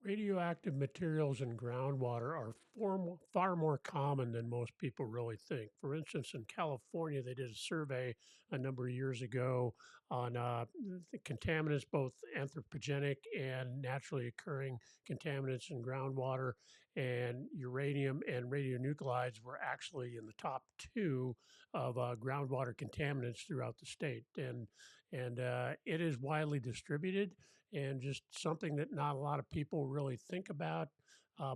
Radioactive materials in groundwater are far more common than most people really think. For instance, in California, they did a survey a number of years ago on the contaminants, both anthropogenic and naturally occurring contaminants in groundwater, and uranium and radionuclides were actually in the top two of groundwater contaminants throughout the state, and it is widely distributed and just something that not a lot of people really think about.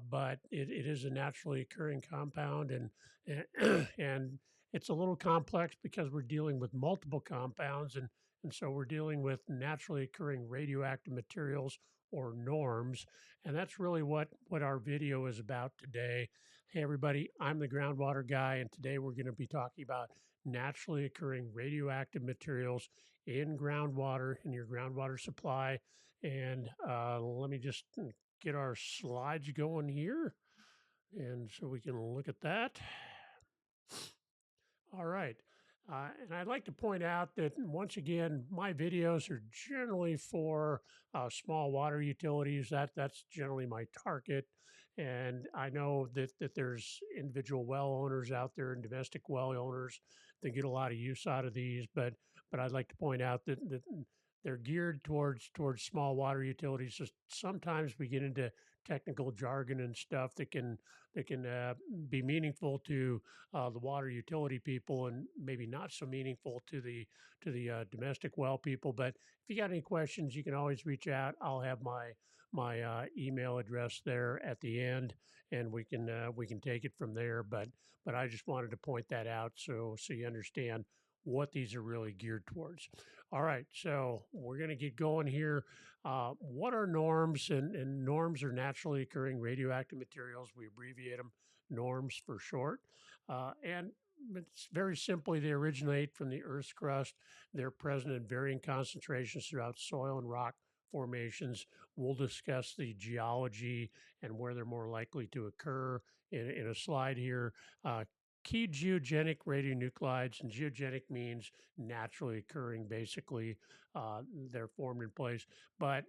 But it is a naturally occurring compound, and it's a little complex because we're dealing with multiple compounds, and so we're dealing with naturally occurring radioactive materials or norms, and that's really what our video is about today. Hey everybody, I'm the groundwater guy, and today we're going to be talking about naturally occurring radioactive materials in groundwater in your groundwater supply. And let me just get our slides going here. And so we can look at that. All right. And I'd like to point out that once again, my videos are generally for small water utilities. That's generally my target. And I know that there's individual well owners out there and domestic well owners that get a lot of use out of these. But I'd like to point out that they're geared towards small water utilities. So sometimes we get into technical jargon and stuff that can be meaningful to the water utility people and maybe not so meaningful to the domestic well people. But if you got any questions, you can always reach out. I'll have my email address there at the end, and we can take it from there. But I just wanted to point that out so you understand what these are really geared towards. All right, so we're going to get going here. What are norms? And norms are naturally occurring radioactive materials. We abbreviate them norms for short. And it's very simply, they originate from the Earth's crust. They're present in varying concentrations throughout soil and rock formations. We'll discuss the geology and where they're more likely to occur in a slide here. Key geogenic radionuclides, and geogenic means naturally occurring, basically. They're formed in place. But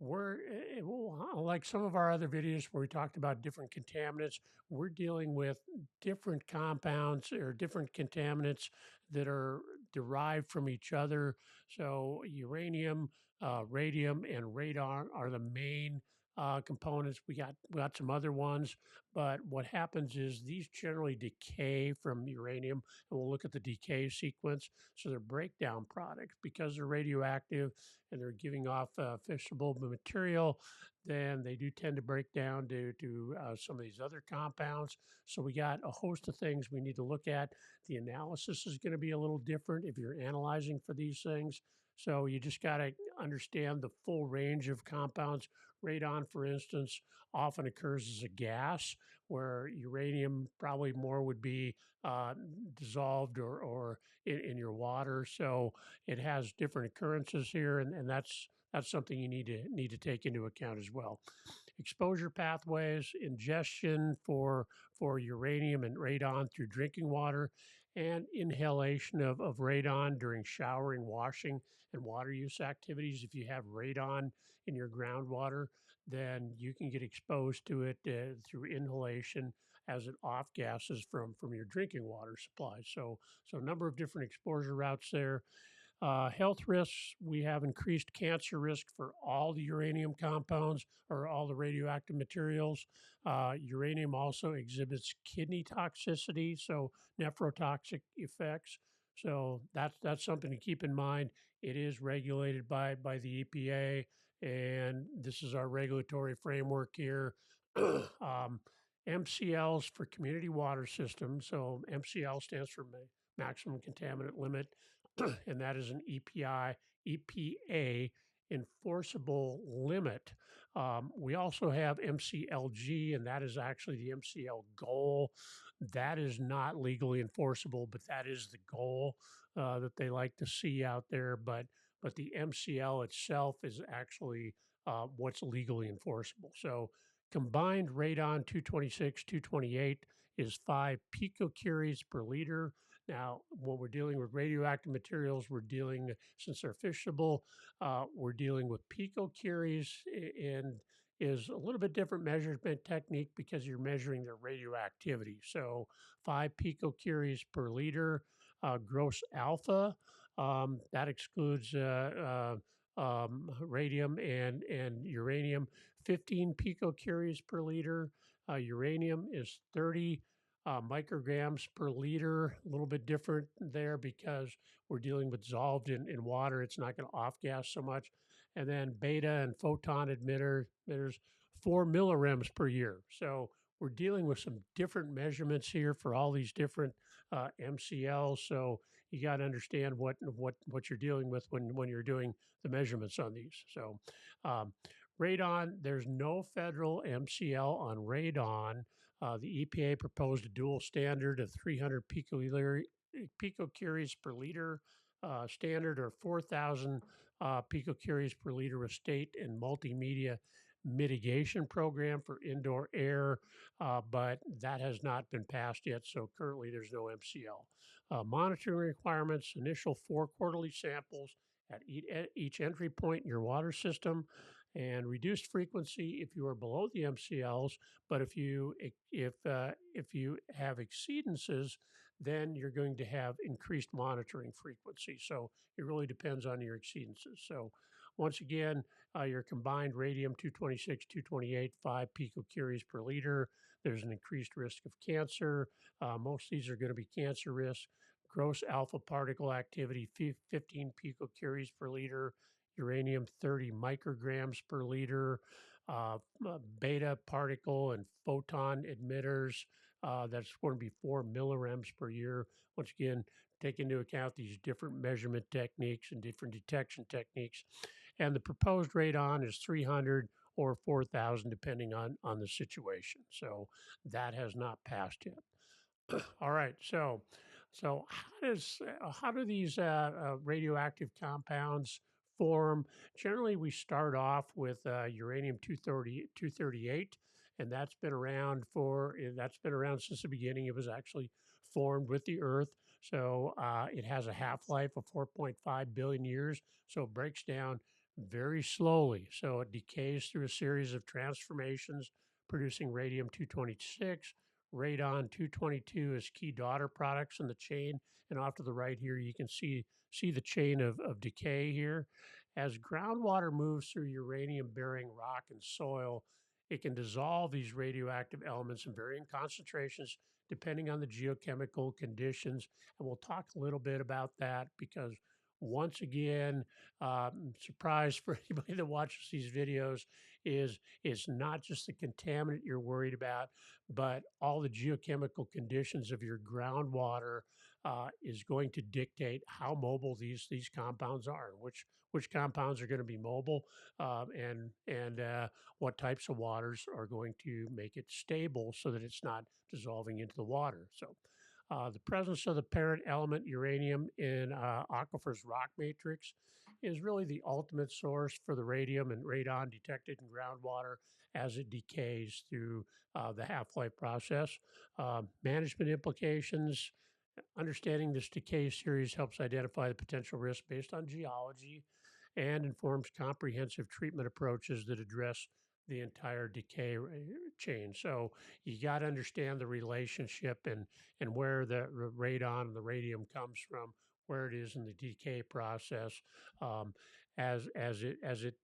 like some of our other videos where we talked about different contaminants, we're dealing with different compounds or different contaminants that are derived from each other. So uranium, radium, and radon are the main components. We got some other ones, but what happens is these generally decay from uranium, and we'll look at the decay sequence. So they're breakdown products because they're radioactive and they're giving off fissile material. Then they do tend to break down to some of these other compounds. So we got a host of things we need to look at. The analysis is going to be a little different if you're analyzing for these things. So you just got to understand the full range of compounds. Radon, for instance, often occurs as a gas, where uranium probably more would be dissolved or in your water. So it has different occurrences here, and that's something you need to take into account as well. Exposure pathways, ingestion for uranium and radon through drinking water, and inhalation of radon during showering, washing, and water use activities. If you have radon in your groundwater, then you can get exposed to it through inhalation as it off gases from your drinking water supply. So a number of different exposure routes there. Health risks, we have increased cancer risk for all the uranium compounds or all the radioactive materials. Uranium also exhibits kidney toxicity, so nephrotoxic effects. So that's something to keep in mind. It is regulated by the EPA, and this is our regulatory framework here. MCLs for community water systems. So MCL stands for maximum contaminant limit, and that is an EPA enforceable limit. We also have MCLG, and that is actually the MCL goal. That is not legally enforceable, but that is the goal that they like to see out there. But the MCL itself is actually what's legally enforceable. So combined radon 226, 228 is 5 picocuries per liter. Now, when we're dealing with radioactive materials, since they're fissile, we're dealing with picocuries is a little bit different measurement technique because you're measuring their radioactivity. So 5 picocuries per liter gross alpha. That excludes radium and uranium. 15 picocuries per liter. Uranium is 30 micrograms per liter. A little bit different there because we're dealing with dissolved in water. It's not going to off gas so much. And then beta and photon emitters, 4 millirems per year. So we're dealing with some different measurements here for all these different MCLs. So you got to understand what you're dealing with when you're doing the measurements on these. So radon, there's no federal MCL on radon. The EPA proposed a dual standard of 300 picocuries per liter standard or 4,000 picocuries per liter of state and multimedia mitigation program for indoor air, but that has not been passed yet. So currently there's no MCL. Monitoring requirements, initial 4 quarterly samples at each entry point in your water system, and reduced frequency if you are below the MCLs. But if you have exceedances, then you're going to have increased monitoring frequency. So it really depends on your exceedances. So once again, your combined radium 226, 228, 5 picocuries per liter. There's an increased risk of cancer. Most of these are going to be cancer risks. Gross alpha particle activity 15 picocuries per liter. Uranium 30 micrograms per liter. Beta particle and photon emitters. That's going to be 4 millirems per year. Once again, take into account these different measurement techniques and different detection techniques. And the proposed radon is 300 or 4,000, depending on the situation. So that has not passed yet. All right. So how do these radioactive compounds form? Generally, we start off with uranium 238, and that's been around since the beginning. It was actually formed with the Earth, so it has a half life of 4.5 billion years. So it breaks down very slowly. So it decays through a series of transformations, producing radium 226. Radon 222 is key daughter products in the chain. And off to the right here, you can see the chain of decay here. As groundwater moves through uranium-bearing rock and soil, it can dissolve these radioactive elements in varying concentrations depending on the geochemical conditions. And we'll talk a little bit about that because once again, surprise for anybody that watches these videos is it's not just the contaminant you're worried about, but all the geochemical conditions of your groundwater is going to dictate how mobile these compounds are, which compounds are going to be mobile, and what types of waters are going to make it stable so that it's not dissolving into the water. So. The presence of the parent element uranium in aquifers rock matrix is really the ultimate source for the radium and radon detected in groundwater as it decays through the half-life process. Management implications. Understanding this decay series helps identify the potential risk based on geology and informs comprehensive treatment approaches that address the entire decay chain. So you got to understand the relationship and where the radon and the radium comes from, where it is in the decay process. As it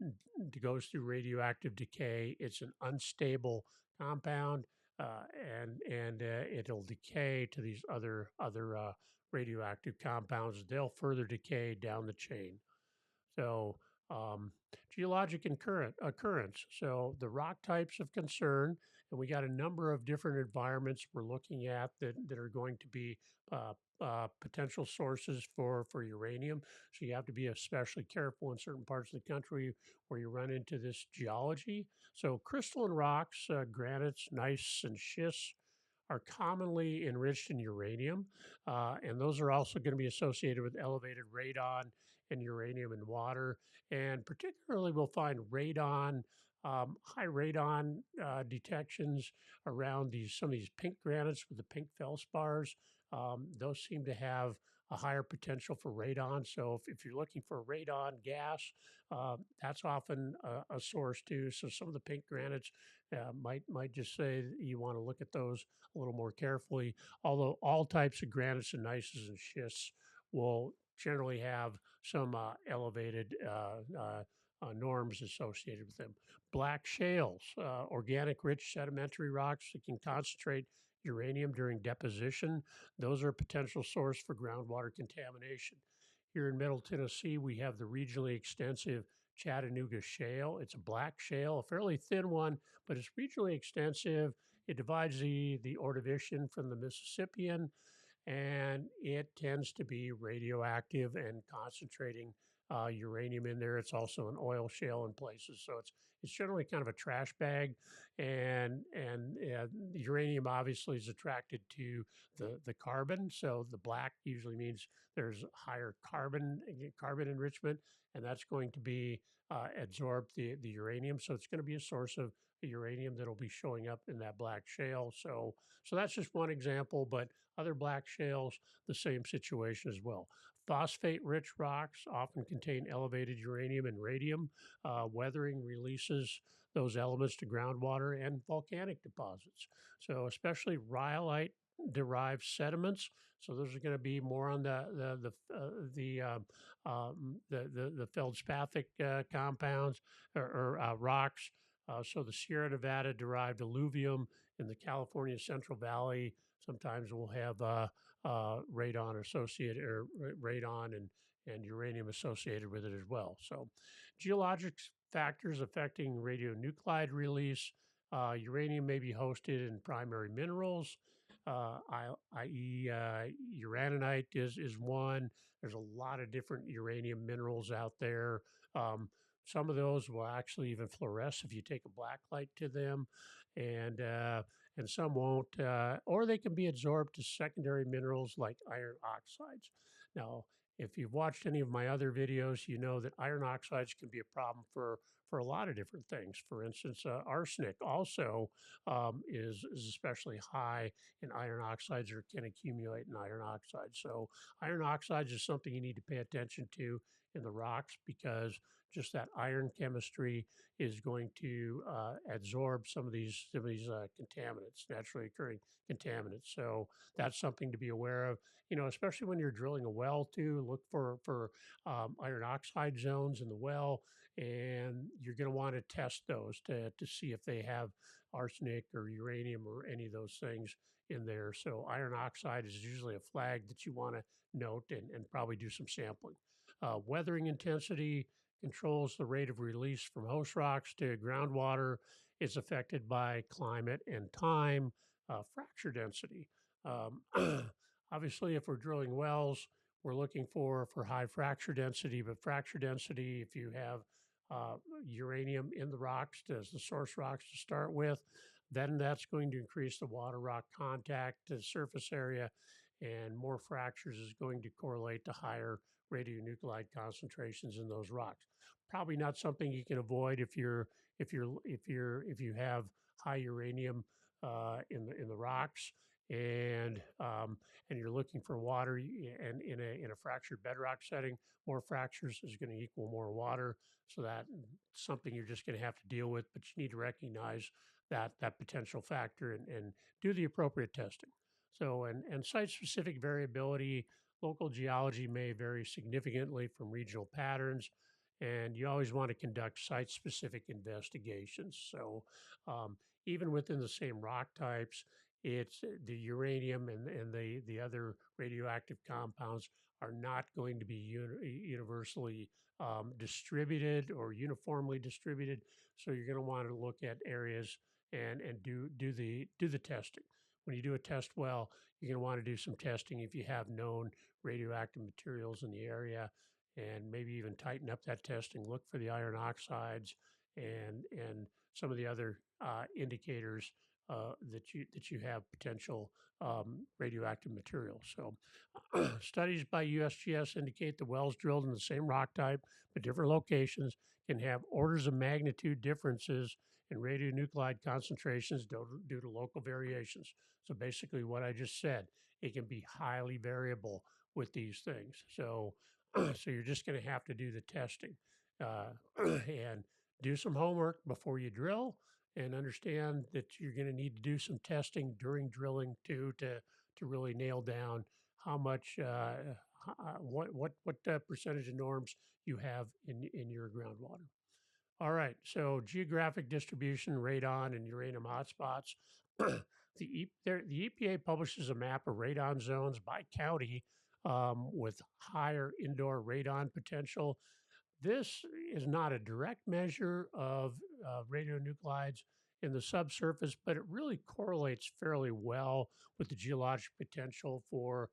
goes through radioactive decay, it's an unstable compound, and it'll decay to these other radioactive compounds. They'll further decay down the chain. So, geologic occurrence. So, the rock types of concern, and we got a number of different environments we're looking at that are going to be potential sources for uranium. So, you have to be especially careful in certain parts of the country where you run into this geology. So, crystalline rocks, granites, gneiss, and schists are commonly enriched in uranium, and those are also going to be associated with elevated radon and uranium in water. And particularly, we'll find high radon detections around some of these pink granites with the pink feldspars. Those seem to have a higher potential for radon. So if you're looking for radon gas, that's often a source too. So some of the pink granites might just say that you want to look at those a little more carefully. Although all types of granites and gneisses and schists will generally have some elevated norms associated with them. Black shales, organic rich sedimentary rocks that can concentrate uranium during deposition. Those are a potential source for groundwater contamination. Here in Middle Tennessee, we have the regionally extensive Chattanooga Shale. It's a black shale, a fairly thin one, but it's regionally extensive. It divides the Ordovician from the Mississippian, and it tends to be radioactive and concentrating uranium in there. It's also an oil shale in places, so it's generally kind of a trash bag, and the uranium obviously is attracted to the carbon. So the black usually means there's higher carbon enrichment, and that's going to be absorb the uranium. So it's going to be a source of the uranium that'll be showing up in that black shale. So that's just one example, but other black shales, the same situation as well. Phosphate-rich rocks often contain elevated uranium and radium. Weathering releases those elements to groundwater and volcanic deposits. So especially rhyolite-derived sediments. So those are going to be more on the feldspathic compounds or rocks. So the Sierra Nevada derived alluvium in the California Central Valley sometimes will have radon associated or radon and uranium associated with it as well. So geologic factors affecting radionuclide release. Uranium may be hosted in primary minerals, i.e., uraninite is one. There's a lot of different uranium minerals out there. Some of those will actually even fluoresce if you take a black light to them, and and some won't, or they can be absorbed to secondary minerals like iron oxides. Now, if you've watched any of my other videos, you know that iron oxides can be a problem for a lot of different things. For instance, arsenic also is especially high in iron oxides or can accumulate in iron oxides. So iron oxides is something you need to pay attention to in the rocks because just that iron chemistry is going to absorb some of these contaminants, naturally occurring contaminants. So that's something to be aware of. You know, especially when you're drilling a well too, look for iron oxide zones in the well, and you're going to want to test those to see if they have arsenic or uranium or any of those things in there. So iron oxide is usually a flag that you want to note and probably do some sampling. Weathering intensity controls the rate of release from host rocks to groundwater. It's affected by climate and time. Fracture density. Obviously, if we're drilling wells, we're looking for high fracture density, but fracture density, if you have uranium in the rocks as the source rocks to start with, then that's going to increase the water rock contact to the surface area, and more fractures is going to correlate to higher radionuclide concentrations in those rocks. Probably not something you can avoid if you have high uranium in the rocks, and you're looking for water and in a fractured bedrock setting, more fractures is going to equal more water. So that's something you're just going to have to deal with, but you need to recognize that potential factor and do the appropriate testing. So and site specific variability, local geology may vary significantly from regional patterns, and you always want to conduct site specific investigations. So even within the same rock types, it's the uranium and the other radioactive compounds are not going to be universally distributed or uniformly distributed. So you're going to want to look at areas and do the testing. When you do a test well, you're going to want to do some testing if you have known radioactive materials in the area, and maybe even tighten up that testing. Look for the iron oxides and some of the other indicators that you have potential radioactive material. So, studies by USGS indicate the wells drilled in the same rock type but different locations can have orders of magnitude differences in radionuclide concentrations due to local variations. So, basically, what I just said, it can be highly variable with these things. So, so you're just going to have to do the testing and do some homework before you drill, and understand that you're going to need to do some testing during drilling too to really nail down how much what percentage of norms you have in your groundwater. All right, so geographic distribution, radon, and uranium hotspots. The EPA publishes a map of radon zones by county with higher indoor radon potential. This is not a direct measure of radionuclides in the subsurface, but it really correlates fairly well with the geologic potential for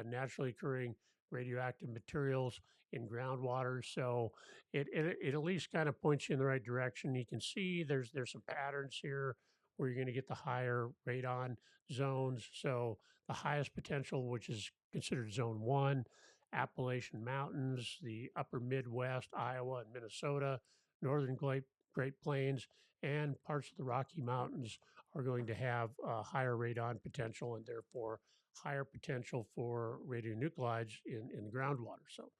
naturally occurring radioactive materials in groundwater. So it at least kind of points you in the right direction. You can see there's some patterns here where you're going to get the higher radon zones. So the highest potential, which is considered zone one, Appalachian Mountains, the upper Midwest, Iowa and Minnesota, northern Great Plains, and parts of the Rocky Mountains are going to have higher radon potential and therefore higher potential for radionuclides in the groundwater. So,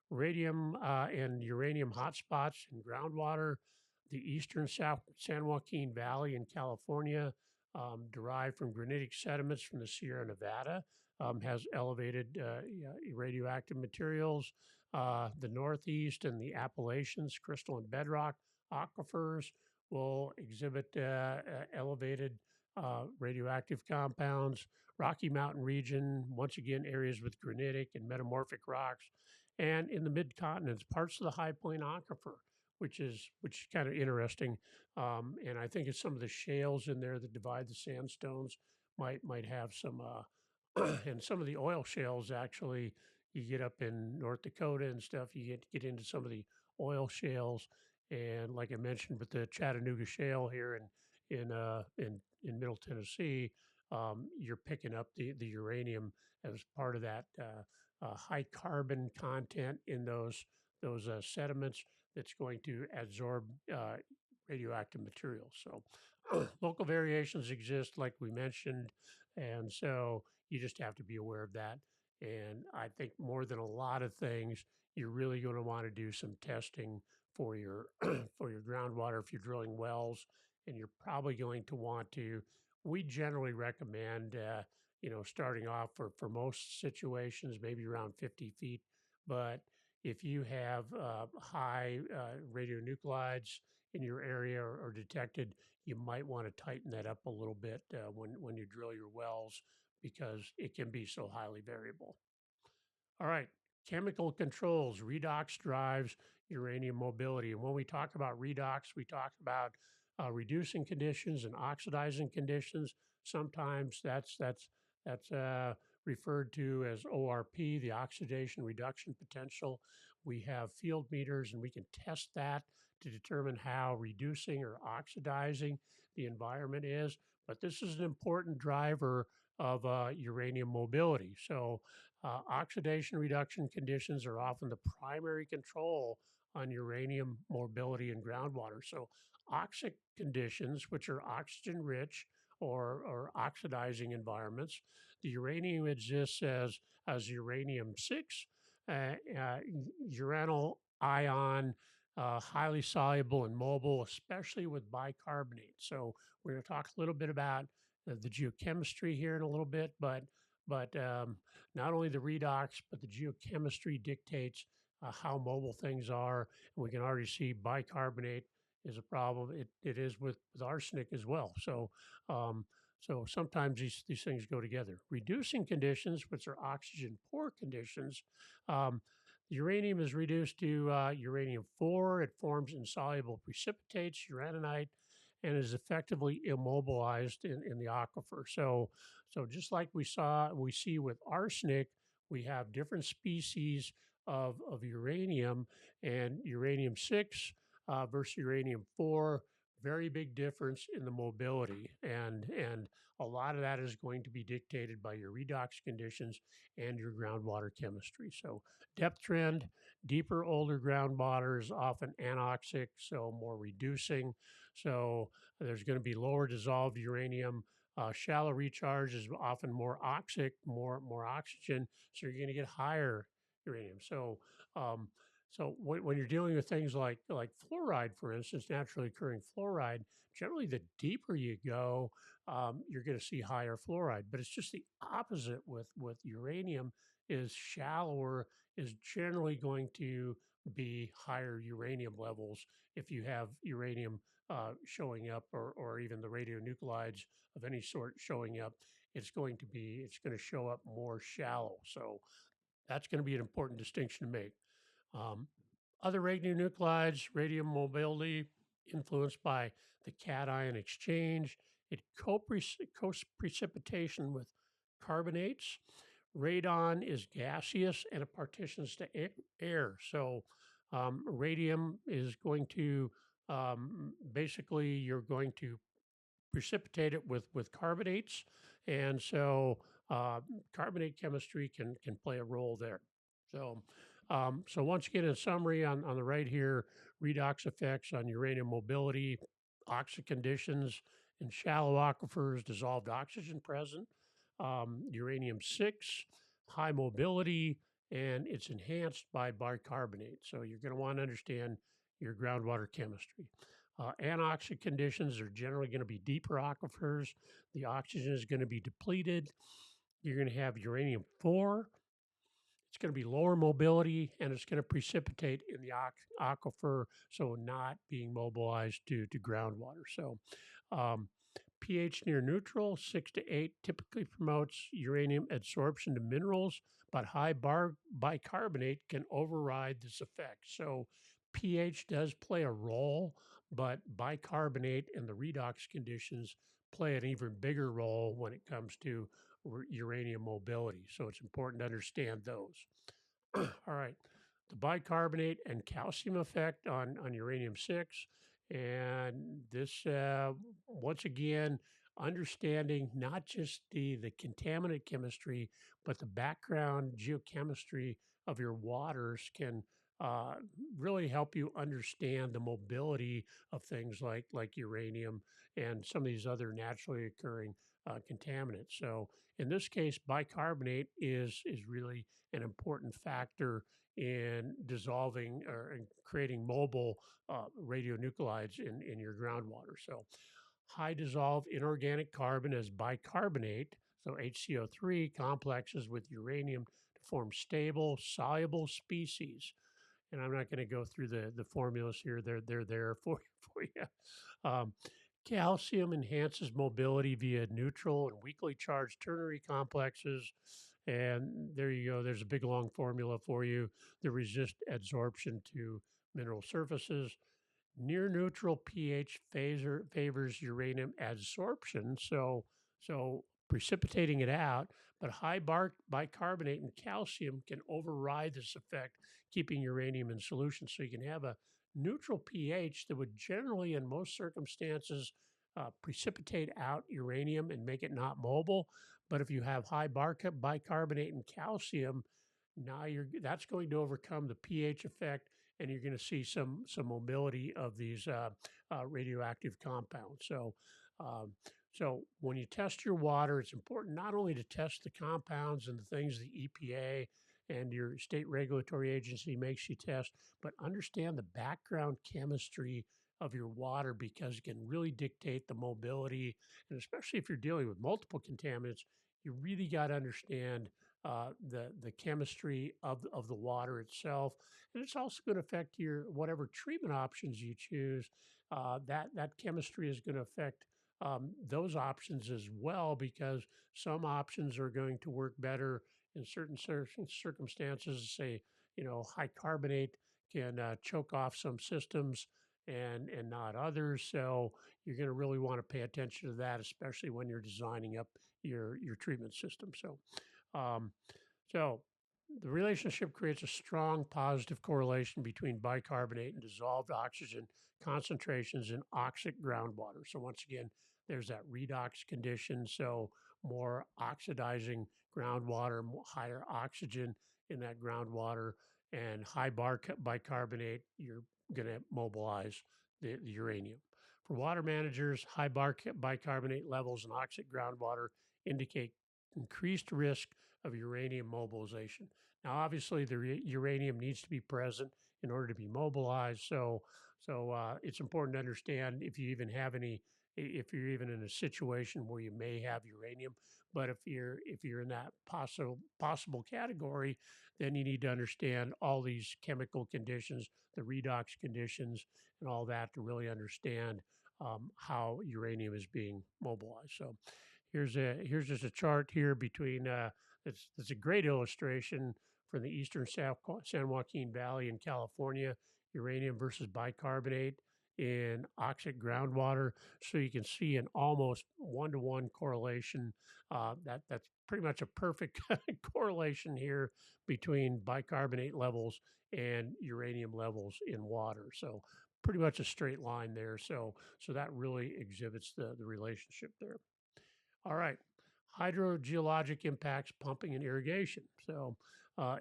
radium and uranium hotspots in groundwater, the eastern San Joaquin Valley in California, derived from granitic sediments from the Sierra Nevada, has elevated radioactive materials. The Northeast and the Appalachians, crystal and bedrock aquifers will exhibit elevated radioactive compounds. Rocky Mountain region, once again, areas with granitic and metamorphic rocks. And in the mid-continents, parts of the high plain aquifer, which is kind of interesting. And I think it's some of the shales in there that divide the sandstones might have some and some of the oil shales actually. You get up in North Dakota and stuff, you get into some of the oil shales, and like I mentioned, with the Chattanooga Shale here in Middle Tennessee, you're picking up the uranium as part of that high carbon content in those sediments that's going to absorb radioactive materials. So local variations exist, like we mentioned, and so you just have to be aware of that. And I think more than a lot of things, you're really going to want to do some testing for your for your groundwater if you're drilling wells, and you're probably going to want to. We generally recommend, starting off for most situations, maybe around 50 feet. But if you have high radionuclides in your area or detected, you might want to tighten that up a little bit when you drill your wells because it can be so highly variable. All right, chemical controls. Redox drives uranium mobility. And when we talk about redox, we talk about reducing conditions and oxidizing conditions. Sometimes that's referred to as ORP, the oxidation reduction potential. We have field meters, and we can test that to determine how reducing or oxidizing the environment is. But this is an important driver of uranium mobility. So oxidation reduction conditions are often the primary control on uranium mobility in groundwater. So oxic conditions, which are oxygen rich or oxidizing environments, the uranium exists as uranium 6, uranyl ion, highly soluble and mobile, especially with bicarbonate. So we're going to talk a little bit about the geochemistry here in a little bit, but not only the redox, but the geochemistry dictates how mobile things are. And we can already see bicarbonate is a problem. It is with arsenic as well. So sometimes these things go together. Reducing conditions, which are oxygen poor conditions, uranium is reduced to uranium 4. It forms insoluble precipitates, uraninite, and is effectively immobilized in the aquifer. So just like we see with arsenic, we have different species of uranium, and uranium 6 versus uranium 4, very big difference in the mobility. And a lot of that is going to be dictated by your redox conditions and your groundwater chemistry. So depth trend, deeper, older groundwater is often anoxic, so more reducing. So there's going to be lower dissolved uranium Shallow recharge is often more oxic, more oxygen, so you're going to get higher uranium. Um, when you're dealing with things like fluoride, for instance, naturally occurring fluoride, generally the deeper you go, you're going to see higher fluoride. But it's just the opposite with uranium. Is shallower is generally going to be higher uranium levels if you have uranium showing up, or even the radionuclides of any sort showing up. It's going to show up more shallow. So that's going to be an important distinction to make. Um, Other radionuclides, radium mobility, influenced by the cation exchange, it co-precipitation with carbonates. Radon is gaseous and it partitions to air. So radium is going to basically, you're going to precipitate it with carbonates, and so uh, carbonate chemistry can play a role there. So so once again, in summary, on the right here, redox effects on uranium mobility, oxic conditions in shallow aquifers, dissolved oxygen present, uranium 6, high mobility, and it's enhanced by bicarbonate. So you're going to want to understand your groundwater chemistry. Anoxic conditions are generally going to be deeper aquifers. The oxygen is going to be depleted. You're going to have uranium 4. It's going to be lower mobility and it's going to precipitate in the aquifer, so not being mobilized to groundwater. So, um, pH near neutral, 6 to 8, typically promotes uranium adsorption to minerals, but high bicarbonate can override this effect. So, pH does play a role, but bicarbonate and the redox conditions play an even bigger role when it comes to uranium mobility. So, it's important to understand those. All right. The bicarbonate and calcium effect on uranium 6. And this, once again, understanding not just the contaminant chemistry, but the background geochemistry of your waters can uh, really help you understand the mobility of things like uranium and some of these other naturally occurring contaminants. So in this case, bicarbonate is really an important factor in dissolving or in creating mobile radionuclides in your groundwater. So high dissolved inorganic carbon as bicarbonate, so HCO3 complexes with uranium to form stable, soluble species. And I'm not going to go through the formulas here. They're there for you. Um, Calcium enhances mobility via neutral and weakly charged ternary complexes. And there you go. There's a big long formula for you. The resist adsorption to mineral surfaces. Near neutral pH favors uranium adsorption, so precipitating it out, but high bicarbonate and calcium can override this effect, keeping uranium in solution. So you can have a neutral pH that would generally, in most circumstances, precipitate out uranium and make it not mobile. But if you have high bicarbonate and calcium, now that's going to overcome the pH effect, and you're going to see some mobility of these radioactive compounds. Um, so when you test your water, it's important not only to test the compounds and the things the EPA and your state regulatory agency makes you test, but understand the background chemistry of your water, because it can really dictate the mobility. And especially if you're dealing with multiple contaminants, you really got to understand the chemistry of the water itself, and it's also going to affect your whatever treatment options you choose. That chemistry is going to affect those options as well, because some options are going to work better in certain circumstances. Say, high carbonate can choke off some systems and not others. So you're going to really want to pay attention to that, especially when you're designing up your treatment system. Um, so the relationship creates a strong positive correlation between bicarbonate and dissolved oxygen concentrations in oxic groundwater. So once again, there's that redox condition. So more oxidizing groundwater, higher oxygen in that groundwater, and high bicarbonate, you're going to mobilize the uranium. For water managers, high bicarbonate levels in oxic groundwater indicate increased risk of uranium mobilization. Now, obviously, the uranium needs to be present in order to be mobilized. So it's important to understand if you even have any, if you're even in a situation where you may have uranium. But if you're in that possible category, then you need to understand all these chemical conditions, the redox conditions, and all that to really understand how uranium is being mobilized. So here's just a chart here between it's a great illustration from the eastern San Joaquin Valley in California, uranium versus bicarbonate in oxic groundwater. So you can see an almost one-to-one correlation. That's pretty much a perfect correlation here between bicarbonate levels and uranium levels in water. So pretty much a straight line there. So that really exhibits the relationship there. All right. Hydrogeologic impacts pumping and irrigation. So,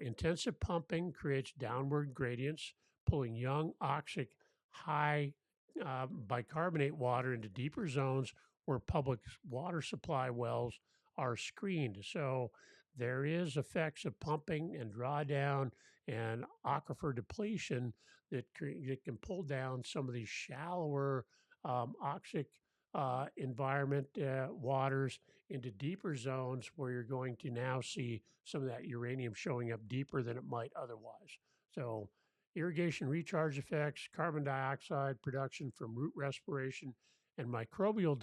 intensive pumping creates downward gradients, pulling young, oxic, high bicarbonate water into deeper zones where public water supply wells are screened. So, there is effects of pumping and drawdown and aquifer depletion that can pull down some of these shallower oxic environment waters into deeper zones where you're going to now see some of that uranium showing up deeper than it might otherwise. So, irrigation recharge effects, carbon dioxide production from root respiration, and microbial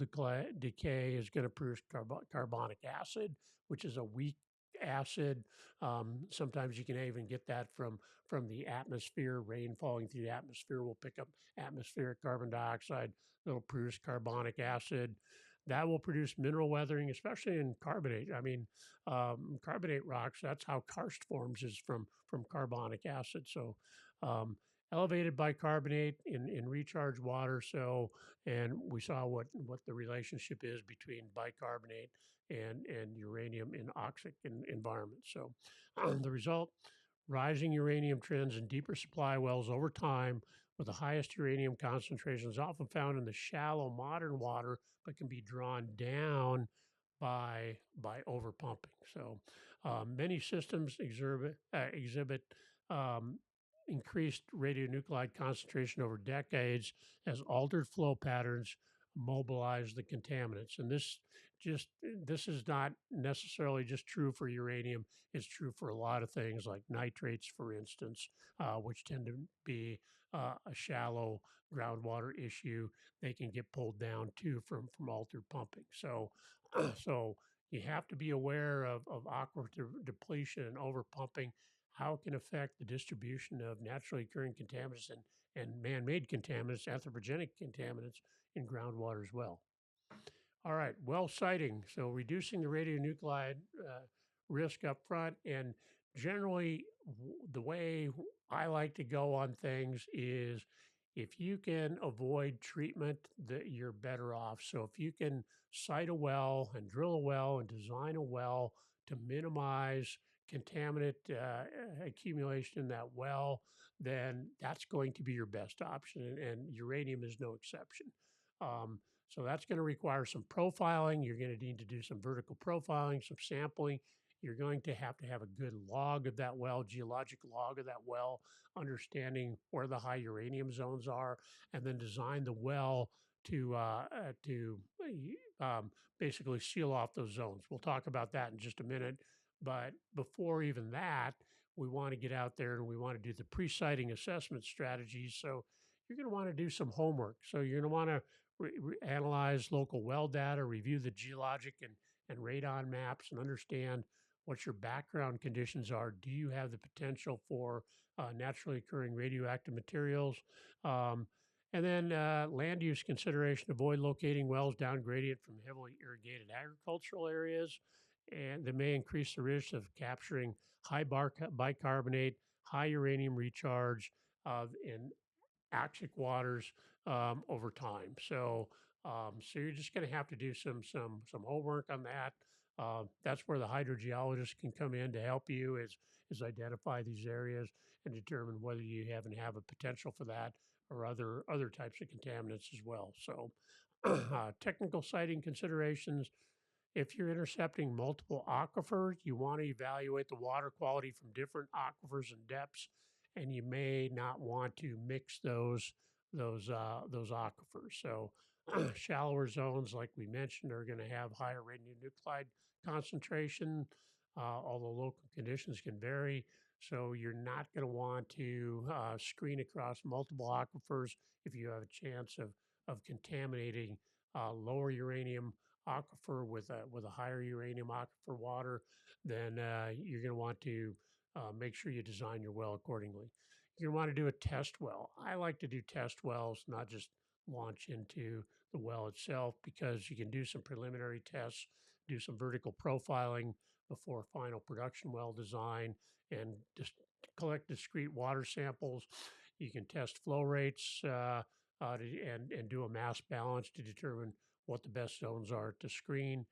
decay is going to produce carbonic acid, which is a weak acid. Sometimes you can even get that from the atmosphere. Rain falling through the atmosphere will pick up atmospheric carbon dioxide that'll produce carbonic acid. That will produce mineral weathering, especially in carbonate. I mean, carbonate rocks. That's how karst forms is from carbonic acid. So, elevated bicarbonate in recharged water. So, and we saw what the relationship is between bicarbonate and uranium in oxic environments. So, the result: rising uranium trends in deeper supply wells over time, with the highest uranium concentrations often found in the shallow modern water, but can be drawn down by overpumping. So many systems exhibit um, increased radionuclide concentration over decades as altered flow patterns mobilize the contaminants. And just this is not necessarily just true for uranium. It's true for a lot of things like nitrates, for instance, which tend to be a shallow groundwater issue. They can get pulled down too from altered pumping. So you have to be aware of aquifer depletion and overpumping, how it can affect the distribution of naturally occurring contaminants and man-made contaminants, anthropogenic contaminants in groundwater as well. All right, well siting. So reducing the radionuclide risk up front. And generally, the way I like to go on things is if you can avoid treatment, that you're better off. So if you can site a well and drill a well and design a well to minimize contaminant accumulation in that well, then that's going to be your best option. And uranium is no exception. Um, so that's going to require some profiling. You're going to need to do some vertical profiling, some sampling. You're going to have a good log of that well, geologic log of that well, understanding where the high uranium zones are, and then design the well to basically seal off those zones. We'll talk about that in just a minute. But before even that, we want to get out there and we want to do the pre-siting assessment strategies. So you're going to want to do some homework. So you're going to want to analyze local well data, review the geologic and radon maps, and understand what your background conditions are. Do you have the potential for naturally occurring radioactive materials? And then land use consideration, avoid locating wells down gradient from heavily irrigated agricultural areas, and that may increase the risk of capturing high bicarbonate, high uranium recharge in acidic waters over time. So you're just going to have to do some homework on that. That's where the hydrogeologist can come in to help you is identify these areas and determine whether you have a potential for that or other types of contaminants as well. So, technical siting considerations. If you're intercepting multiple aquifers, you want to evaluate the water quality from different aquifers and depths, and you may not want to mix those aquifers. So, shallower zones, like we mentioned, are going to have higher radionuclide concentration, although local conditions can vary. So, you're not going to want to screen across multiple aquifers if you have a chance of contaminating lower uranium aquifer with a higher uranium aquifer water, then you're going to want to make sure you design your well accordingly. You're going to want to do a test well. I like to do test wells, not just launch into the well itself, because you can do some preliminary tests, do some vertical profiling before final production well design, and just collect discrete water samples. You can test flow rates and do a mass balance to determine what the best zones are to screen.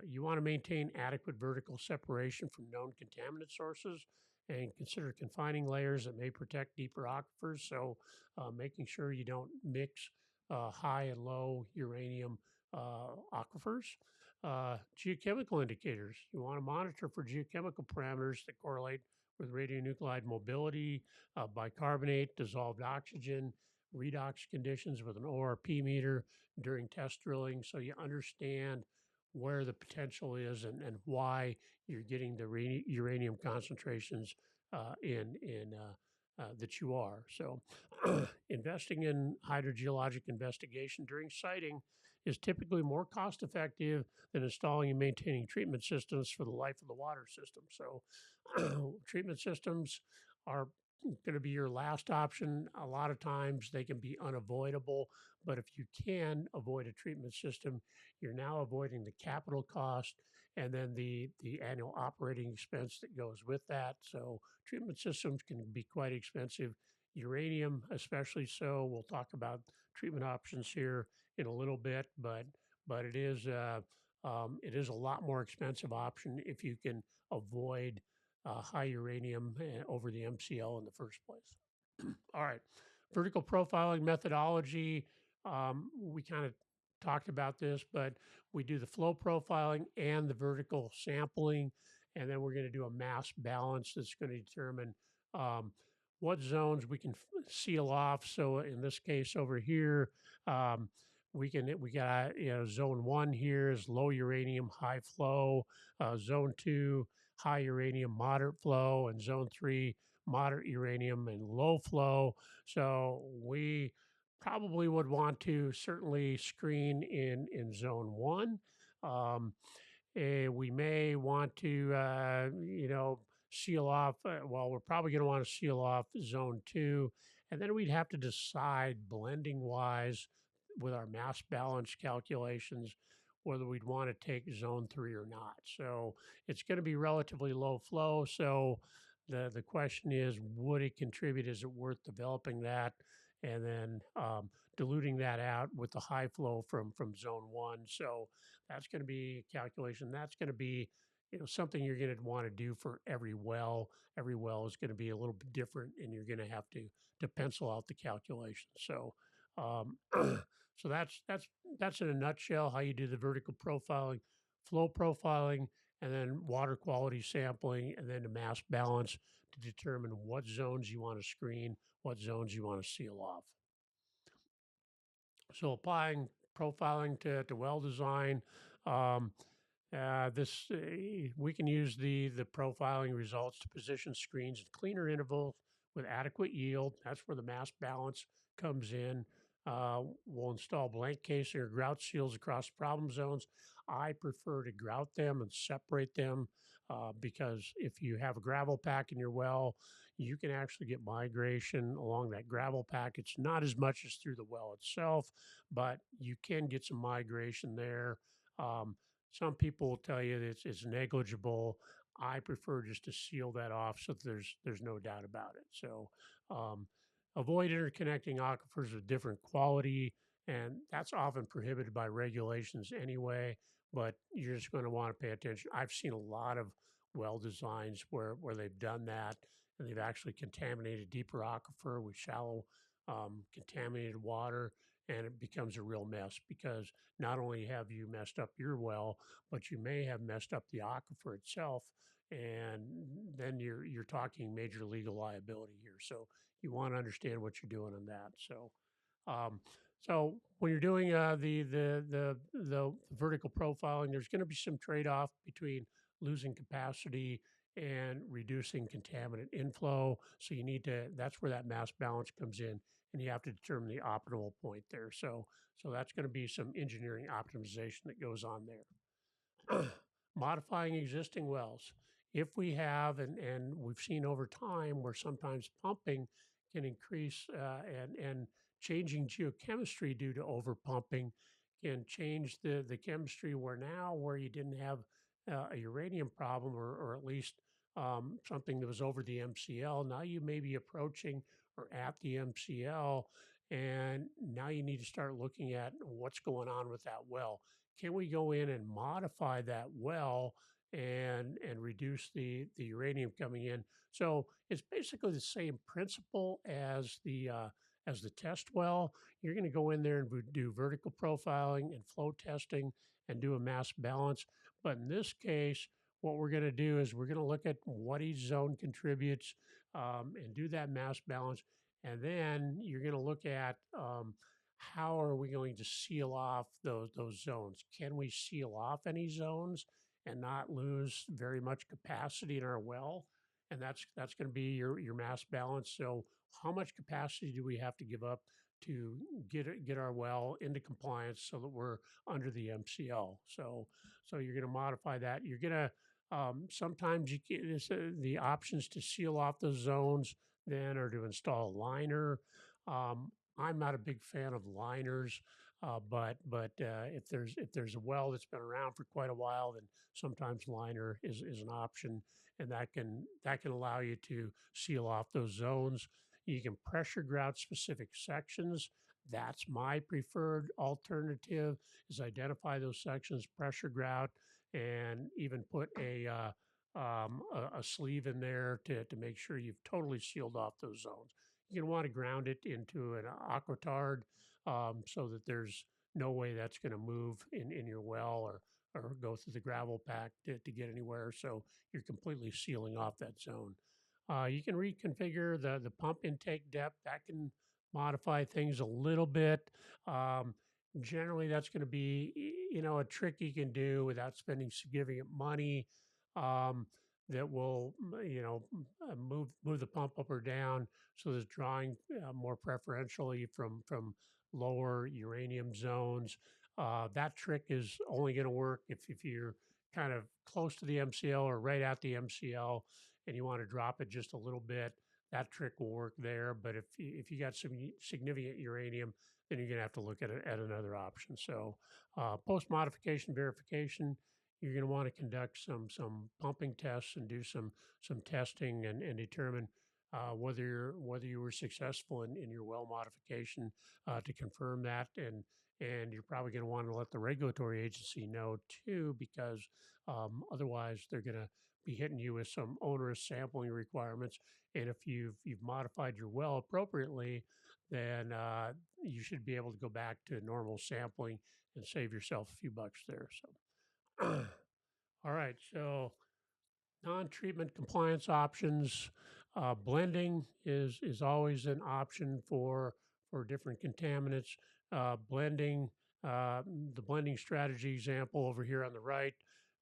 You want to maintain adequate vertical separation from known contaminant sources and consider confining layers that may protect deeper aquifers. So, making sure you don't mix high and low uranium aquifers. Geochemical indicators. You want to monitor for geochemical parameters that correlate with radionuclide mobility, bicarbonate, dissolved oxygen, redox conditions with an ORP meter during test drilling, so you understand where the potential is and why you're getting the uranium concentrations that you are. So, investing in hydrogeologic investigation during siting is typically more cost effective than installing and maintaining treatment systems for the life of the water system. So, treatment systems are going to be your last option. A lot of times they can be unavoidable, but if you can avoid a treatment system, you're now avoiding the capital cost and then the annual operating expense that goes with that. So treatment systems can be quite expensive. Uranium, especially so. We'll talk about treatment options here in a little bit, but it is a lot more expensive option if you can avoid high uranium over the MCL in the first place. All right, vertical profiling methodology. We kind of talked about this, but we do the flow profiling and the vertical sampling, and then we're going to do a mass balance that's going to determine what zones we can seal off. So in this case over here, we got zone one here is low uranium, high flow. Zone two, high uranium, moderate flow, and zone three, moderate uranium and low flow. So we probably would want to certainly screen in zone one. Um, we may want to, seal off. Well, we're probably going to want to seal off zone two, and then we'd have to decide blending wise with our mass balance calculations whether we'd want to take zone three or not. So it's going to be relatively low flow. So the question is, would it contribute? Is it worth developing that? And then diluting that out with the high flow from zone one. So that's going to be a calculation. That's going to be something you're going to want to do for every well. Every well is going to be a little bit different, and you're going to have to pencil out the calculation. So um, so that's in a nutshell how you do the vertical profiling, flow profiling, and then water quality sampling, and then the mass balance to determine what zones you want to screen, what zones you want to seal off. So applying profiling to well design, um, we can use the profiling results to position screens at cleaner intervals with adequate yield. That's where the mass balance comes in. We'll install blank casing or grout seals across problem zones. I prefer to grout them and separate them because if you have a gravel pack in your well, you can actually get migration along that gravel pack. It's not as much as through the well itself, but you can get some migration there. Some people will tell you that it's negligible. I prefer just to seal that off so that there's no doubt about it. So avoid interconnecting aquifers of different quality, and that's often prohibited by regulations anyway. But you're just going to want to pay attention. I've seen a lot of well designs where they've done that and they've actually contaminated deeper aquifer with shallow contaminated water, and it becomes a real mess because not only have you messed up your well, but you may have messed up the aquifer itself, and then you're talking major legal liability here. So you want to understand what you're doing on that. Um, so when you're doing the vertical profiling, there's going to be some trade-off between losing capacity and reducing contaminant inflow. So you need to, that's where that mass balance comes in, and you have to determine the optimal point there. So that's going to be some engineering optimization that goes on there. Modifying existing wells. If we have, and we've seen over time where sometimes pumping can increase and changing geochemistry due to over pumping can change the chemistry where now where you didn't have a uranium problem or at least something that was over the MCL, now you may be approaching or at the MCL, and now you need to start looking at what's going on with that well. Can we go in and modify that well and reduce the uranium coming in? So it's basically the same principle as the test well. You're going to go in there and do vertical profiling and flow testing and do a mass balance. But in this case, what we're going to do is we're going to look at what each zone contributes and do that mass balance. And then you're going to look at how are we going to seal off those zones? Can we seal off any zones and not lose very much capacity in our well? And that's going to be your mass balance. So how much capacity do we have to give up to get our well into compliance so that we're under the MCL? So you're going to modify that. You're going to sometimes you get the options to seal off those zones then or to install a liner. I'm not a big fan of liners, but if there's a well that's been around for quite a while, then sometimes liner is an option, and that can allow you to seal off those zones. You can pressure grout specific sections. That's my preferred alternative. Is identify those sections, pressure grout, and even put a sleeve in there to make sure you've totally sealed off those zones. You're going to want to ground it into an aquatard so that there's no way that's going to move in your well or go through the gravel pack to get anywhere. So you're completely sealing off that zone. You can reconfigure the pump intake depth. That can modify things a little bit. Um, Generally, that's going to be a trick you can do without spending significant money. Um, that will move the pump up or down so it's drawing more preferentially from lower uranium zones. That trick is only going to work if you're kind of close to the MCL or right at the MCL and you want to drop it just a little bit. That trick will work there. But if you got some significant uranium, then you're going to have to look at another option. So post modification verification, you're going to want to conduct some pumping tests and do some testing and determine whether you were successful in your well modification to confirm that, and you're probably going to want to let the regulatory agency know too, because otherwise they're going to be hitting you with some onerous sampling requirements. And if you've modified your well appropriately, then you should be able to go back to normal sampling and save yourself a few bucks there. So. All right, so non-treatment compliance options. Blending is always an option for different contaminants. Blending, the blending strategy example over here on the right,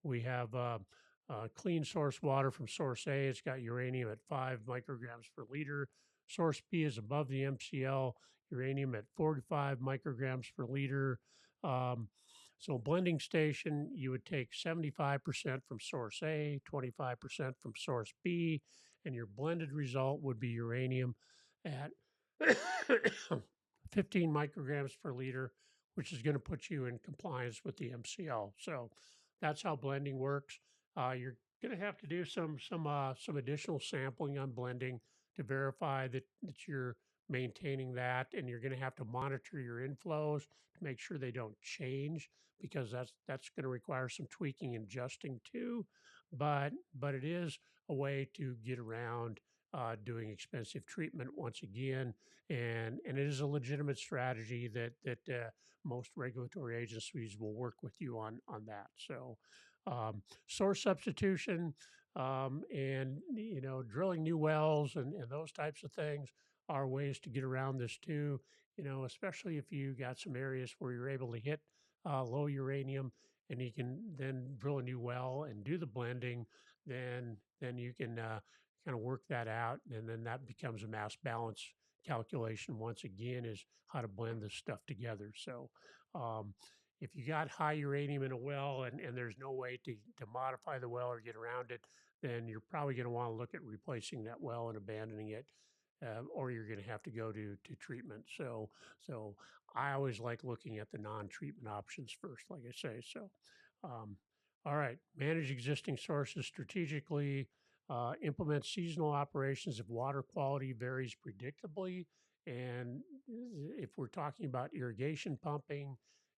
we have clean source water from source A. It's got uranium at 5 micrograms per liter. Source B is above the MCL, uranium at 45 micrograms per liter. So blending station, you would take 75% from source A, 25% from source B, and your blended result would be uranium at 15 micrograms per liter, which is going to put you in compliance with the MCL. So that's how blending works. You're going to have to do some additional sampling on blending to verify that you're maintaining that, and you're going to have to monitor your inflows to make sure they don't change, because that's going to require some tweaking and adjusting too. But it is a way to get around doing expensive treatment once again, and it is a legitimate strategy that most regulatory agencies will work with you on that. So, source substitution and drilling new wells and those types of things are ways to get around this too. Especially if you got some areas where you're able to hit low uranium, and you can then drill a new well and do the blending, then you can kind of work that out, and then that becomes a mass balance calculation. Once again, is how to blend this stuff together. So, um, if you got high uranium in a well and there's no way to modify the well or get around it, then you're probably going to want to look at replacing that well and abandoning it, or you're going to have to go to treatment. So I always like looking at the non-treatment options first, like I say. So, um, all right, manage existing sources strategically. Implement seasonal operations if water quality varies predictably. And if we're talking about irrigation pumping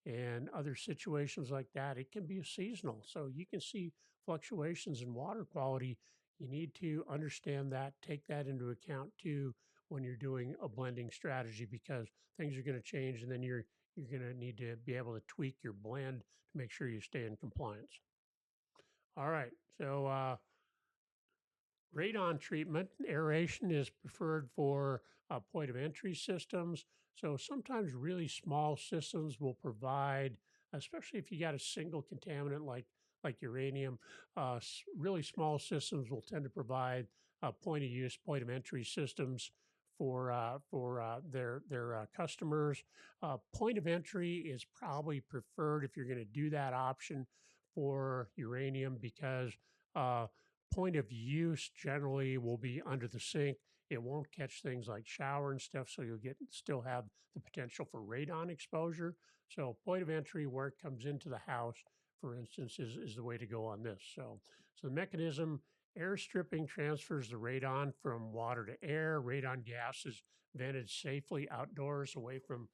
and other situations like that, it can be seasonal. So you can see fluctuations in water quality. You need to understand that, take that into account too when you're doing a blending strategy, because things are going to change, and then you're going to need to be able to tweak your blend to make sure you stay in compliance. All right. So radon treatment, aeration is preferred for point of entry systems. So sometimes really small systems will provide, especially if you got a single contaminant like uranium, really small systems will tend to provide point of use, point of entry systems for their customers. Point of entry is probably preferred if you're going to do that option for uranium, because uh, point of use generally will be under the sink. It won't catch things like shower and stuff, so you'll still have the potential for radon exposure. So point of entry where it comes into the house, for instance, is the way to go on this. So the mechanism, air stripping transfers the radon from water to air. Radon gas is vented safely outdoors away from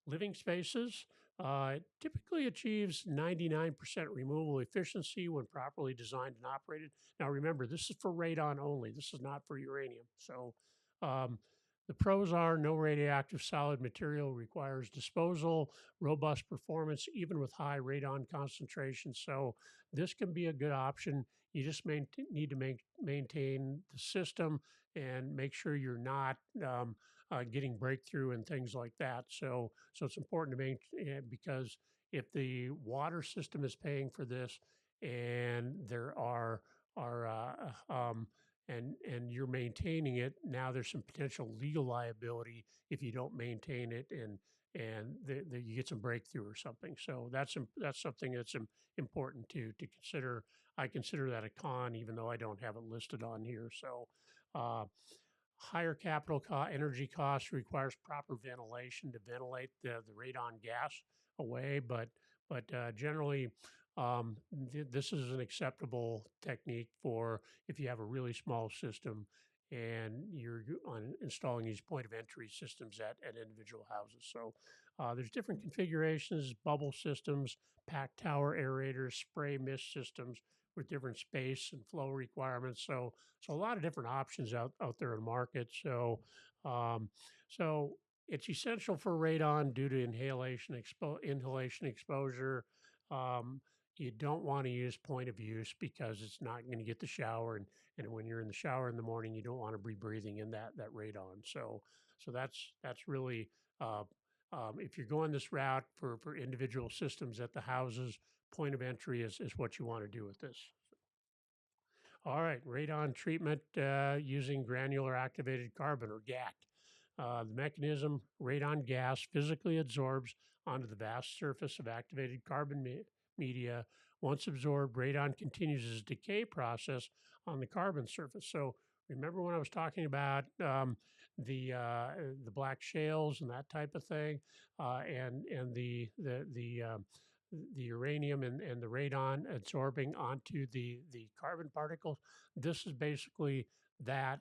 living spaces. It typically achieves 99% removal efficiency when properly designed and operated. Now, remember, this is for radon only. This is not for uranium. So, um, the pros are no radioactive solid material requires disposal, robust performance, even with high radon concentrations. So, this can be a good option. You just need to maintain the system and make sure you're not getting breakthrough and things like that. So it's important to maintain, because if the water system is paying for this, and there are and you're maintaining it, now there's some potential legal liability if you don't maintain it, and you get some breakthrough or something. So that's something that's important to consider. I consider that a con, even though I don't have it listed on here. So. Uh, Higher energy costs requires proper ventilation to ventilate the radon gas away, but generally, this is an acceptable technique for if you have a really small system and you're installing these point of entry systems at individual houses. So there's different configurations: bubble systems, pack tower aerators, spray mist systems with different space and flow requirements. So a lot of different options out there in the market. Um, so it's essential for radon due to inhalation exposure. Um, you don't want to use point of use because it's not going to get the shower, and when you're in the shower in the morning, you don't want to be breathing in that radon. So that's really if you're going this route for individual systems at the houses, point of entry is what you want to do with this. All right, radon treatment using granular activated carbon, or GAC. The mechanism, radon gas physically absorbs onto the vast surface of activated carbon media. Once absorbed, radon continues its decay process on the carbon surface. So remember when I was talking about the black shales and that type of thing, and the uranium and the radon absorbing onto the carbon particles. This is basically that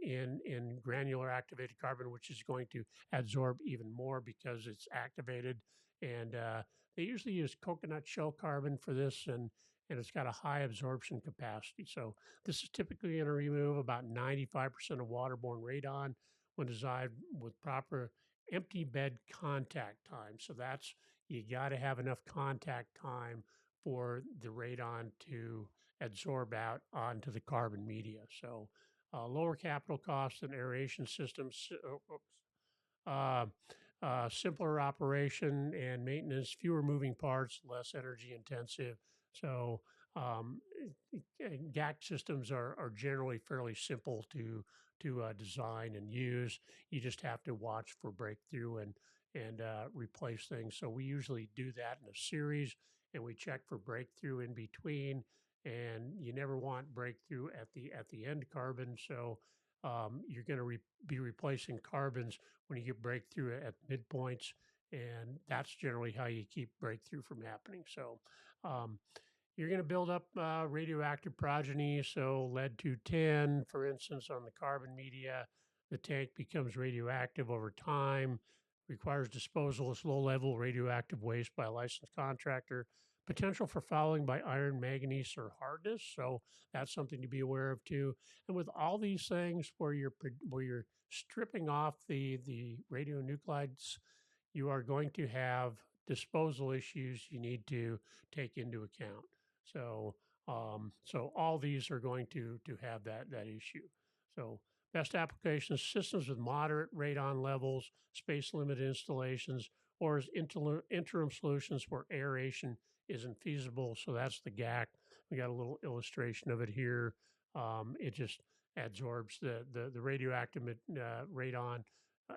in granular activated carbon, which is going to absorb even more because it's activated. And they usually use coconut shell carbon for this, and it's got a high absorption capacity. So this is typically going to remove about 95% of waterborne radon when designed with proper empty bed contact time. So that's, you got to have enough contact time for the radon to absorb out onto the carbon media. So lower capital costs than aeration systems. Uh, Simpler operation and maintenance, fewer moving parts, less energy intensive. So um, GAC systems are generally fairly simple to design and use. You just have to watch for breakthrough and replace things. So we usually do that in a series, and we check for breakthrough in between. And you never want breakthrough at the end carbon. So you're going to be replacing carbons when you get breakthrough at midpoints, and that's generally how you keep breakthrough from happening. So um, you're going to build up radioactive progeny. So lead 210, for instance, on the carbon media, the tank becomes radioactive over time, requires disposal of low level radioactive waste by a licensed contractor, potential for fouling by iron, manganese, or hardness. So that's something to be aware of too. And with all these things where you're stripping off the radionuclides, you are going to have disposal issues you need to take into account. So so all these are going to have that issue. So best applications: systems with moderate radon levels, space limited installations, or as interim solutions where aeration isn't feasible. So that's the GAC. We got a little illustration of it here. It just absorbs the radioactive radon,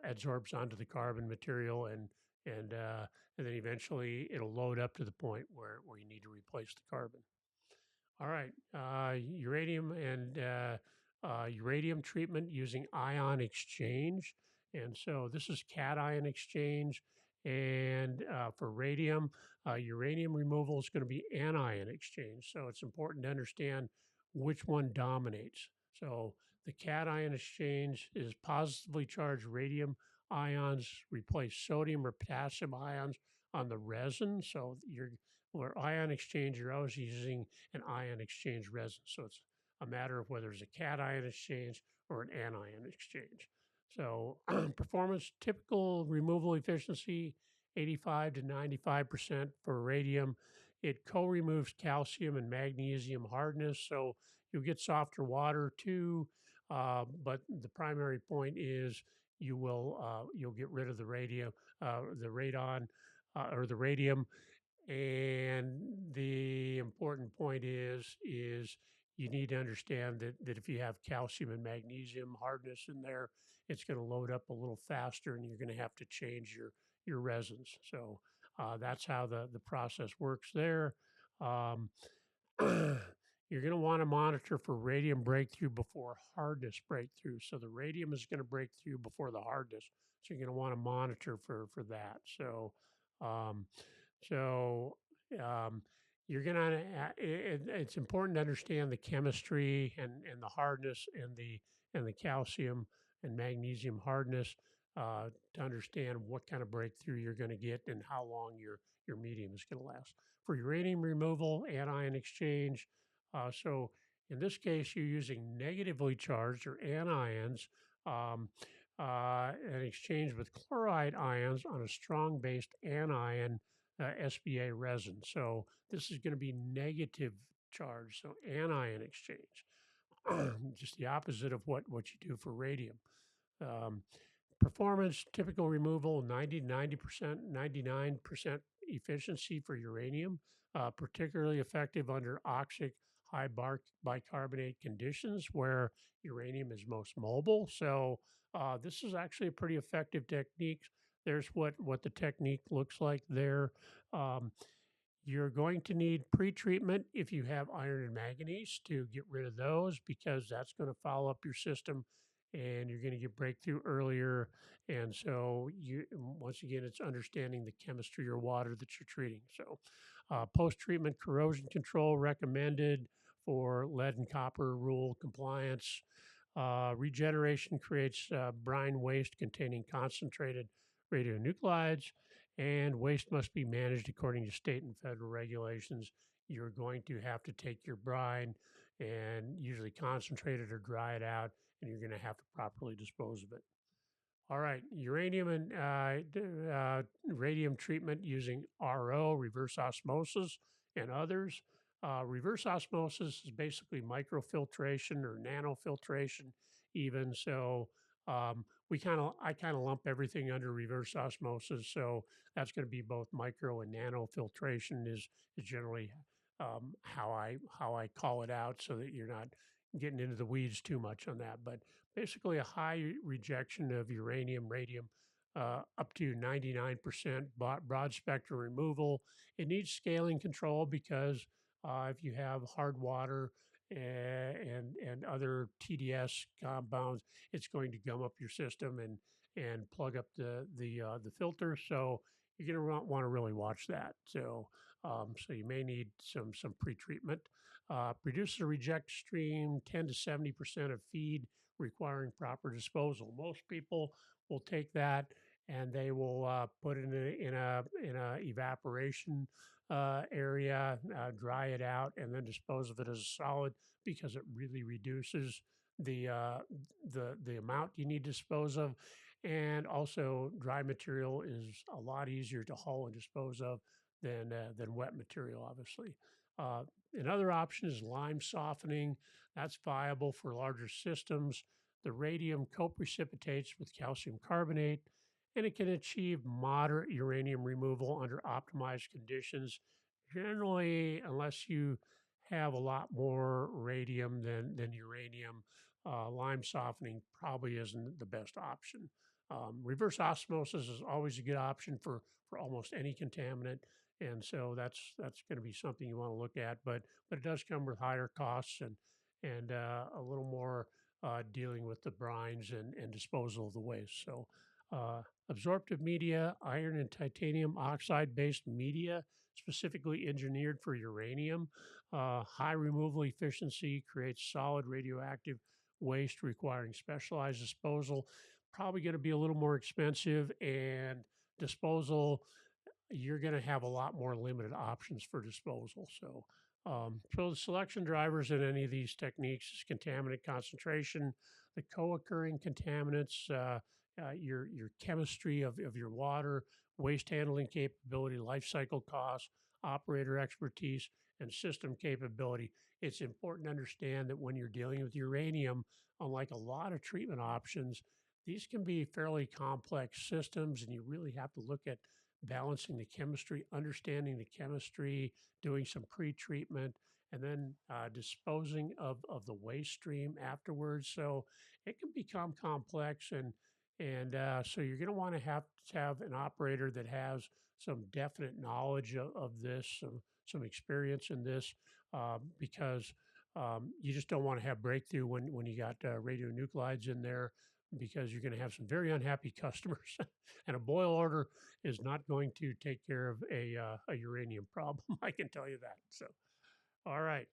absorbs onto the carbon material, and then eventually it'll load up to the point where you need to replace the carbon. All right, uranium and uranium treatment using ion exchange. And so this is cation exchange. And for radium, uranium removal is going to be anion exchange. So it's important to understand which one dominates. So the cation exchange is positively charged radium ions replace sodium or potassium ions on the resin. So you're or ion exchange, you're always using an ion exchange resin. So it's a matter of whether it's a cation exchange or an anion exchange. So performance, typical removal efficiency, 85 to 95% for radium. It co-removes calcium and magnesium hardness, so you'll get softer water too. But the primary point is you'll get rid of the radium, the radon, or the radium. And the important point is you need to understand that if you have calcium and magnesium hardness in there, it's going to load up a little faster, and you're going to have to change your resins. So that's how the process works there. Um, you're going to want to monitor for radium breakthrough before hardness breakthrough. So the radium is going to break through before the hardness. So you're going to want to monitor for that. Um, so um, you're going to, it's important to understand the chemistry and the hardness and the calcium and magnesium hardness to understand what kind of breakthrough you're going to get and how long your medium is going to last. For uranium removal, anion exchange, so in this case, you're using negatively charged or anions um, and exchange with chloride ions on a strong based anion SBA resin. So this is going to be negative charge, so anion exchange, just the opposite of what you do for radium. Um, Performance, typical removal, 90%, 99% efficiency for uranium, particularly effective under oxic high bicarbonate conditions where uranium is most mobile. So this is actually a pretty effective technique. There's what the technique looks like there. Um, you're going to need pretreatment if you have iron and manganese to get rid of those because that's going to foul up your system and you're going to get breakthrough earlier. And so once again, it's understanding the chemistry or water that you're treating. So post-treatment corrosion control recommended for lead and copper rule compliance. Regeneration creates brine waste containing concentrated radionuclides, and waste must be managed according to state and federal regulations. you're going to have to take your brine and usually concentrate it or dry it out, and you're going to have to properly dispose of it. All right, uranium and radium treatment using RO, reverse osmosis, and others. Reverse osmosis is basically microfiltration or nanofiltration, even. So I kind of lump everything under reverse osmosis. So that's going to be both micro and nano filtration is generally how I call it out, so that you're not getting into the weeds too much on that. But basically a high rejection of uranium, radium, up to 99% broad spectrum removal. It needs scaling control because if you have hard water and other TDS compounds, it's going to gum up your system and plug up the filter. So you're going to want to really watch that. So you may need some pretreatment. Produce a reject stream 10 to 70% of feed requiring proper disposal. Most people will take that and they will put it in a evaporation area, dry it out, and then dispose of it as a solid because it really reduces the uh, the amount you need to dispose of. And also, dry material is a lot easier to haul and dispose of than wet material, obviously. Uh, Another option is lime softening. That's viable for larger systems. The radium co-precipitates with calcium carbonate, and it can achieve moderate uranium removal under optimized conditions. Generally, unless you have a lot more radium than uranium, lime softening probably isn't the best option. Reverse osmosis is always a good option for almost any contaminant, and so that's going to be something you want to look at. But it does come with higher costs and a little more dealing with the brines and disposal of the waste. So, absorptive media, iron and titanium oxide based media, specifically engineered for uranium. High removal efficiency creates solid radioactive waste requiring specialized disposal. Probably going to be a little more expensive, and disposal, you're going to have a lot more limited options for disposal. So the selection drivers in any of these techniques is contaminant concentration, the co-occurring contaminants, your chemistry of your water, waste handling capability, life cycle costs, operator expertise, and system capability. It's important to understand that when you're dealing with uranium, unlike a lot of treatment options, these can be fairly complex systems, and you really have to look at balancing the chemistry, understanding the chemistry, doing some pre-treatment, and then disposing of the waste stream afterwards. So it can become complex, and so you're going to want to have an operator that has some definite knowledge of this, some experience in this, because you just don't want to have breakthrough when you got radionuclides in there, because you're going to have some very unhappy customers. And a boil order is not going to take care of a uranium problem. I can tell you that. So, all right.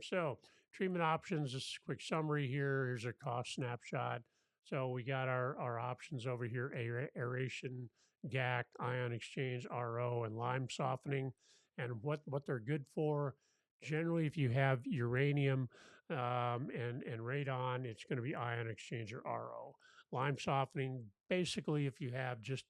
So, treatment options. Just a quick summary here. Here's a cost snapshot. So, we got our options over here: aeration, GAC, ion exchange, RO, and lime softening. And what they're good for. Generally, if you have uranium and radon, it's going to be ion exchange or RO. Lime softening, basically, if you have just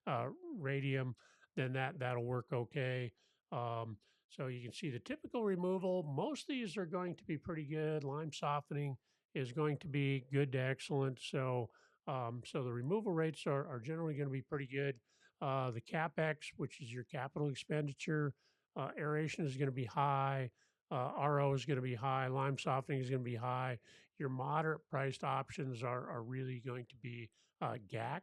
uh, radium, then that'll work okay. So you can see the typical removal. Most of these are going to be pretty good. Lime softening is going to be good to excellent. So the removal rates are generally going to be pretty good. The capex, which is your capital expenditure, aeration is going to be high. RO is going to be high. Lime softening is going to be high. Your moderate priced options are really going to be GAC,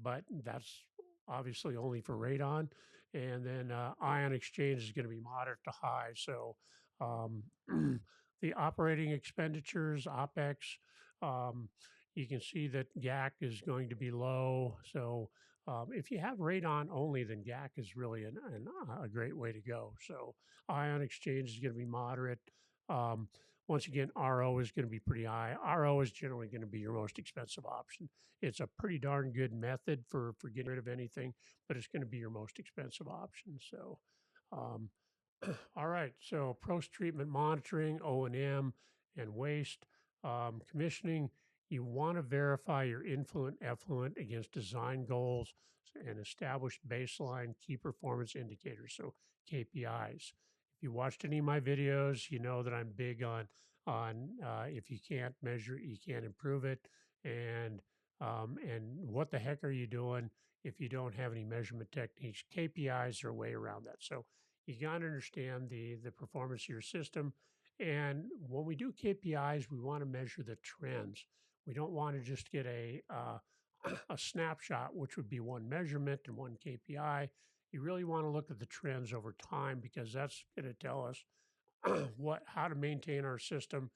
but that's obviously only for radon. And then ion exchange is going to be moderate to high. So um, the operating expenditures, OPEX, um, you can see that GAC is going to be low. So if you have radon only, then GAC is really a great way to go. So ion exchange is going to be moderate. Um, Once again, RO is going to be pretty high. RO is generally going to be your most expensive option. It's a pretty darn good method for getting rid of anything, but it's going to be your most expensive option. So, um, All right. So post-treatment monitoring, O&M, and waste commissioning. You want to verify your influent effluent against design goals and establish baseline key performance indicators, so KPIs. If you watched any of my videos, you know that I'm big on if you can't measure it, you can't improve it, and what the heck are you doing if you don't have any measurement techniques? KPIs are a way around that. So you got to understand the performance of your system. And when we do KPIs, we want to measure the trends. We don't want to just get a snapshot, which would be one measurement and one KPI. You really want to look at the trends over time because that's going to tell us what how to maintain our system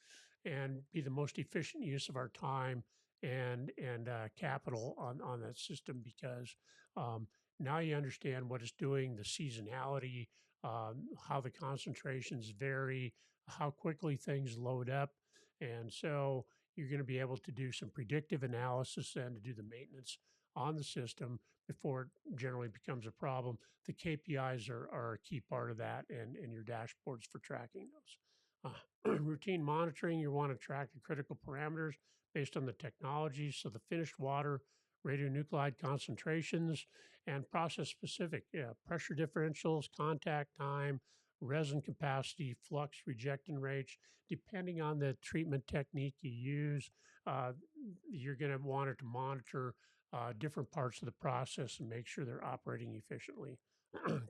and be the most efficient use of our time and capital on that system because now you understand what it's doing, the seasonality, how the concentrations vary, how quickly things load up, and so you're going to be able to do some predictive analysis and to do the maintenance on the system before it generally becomes a problem. The KPIs are a key part of that and your dashboards for tracking those. Routine monitoring, you want to track the critical parameters based on the technology. So the finished water, radionuclide concentrations, and process specific pressure differentials, contact time, resin capacity, flux rejectant rates. Depending on the treatment technique you use, uh, you're going to want it to monitor different parts of the process and make sure they're operating efficiently.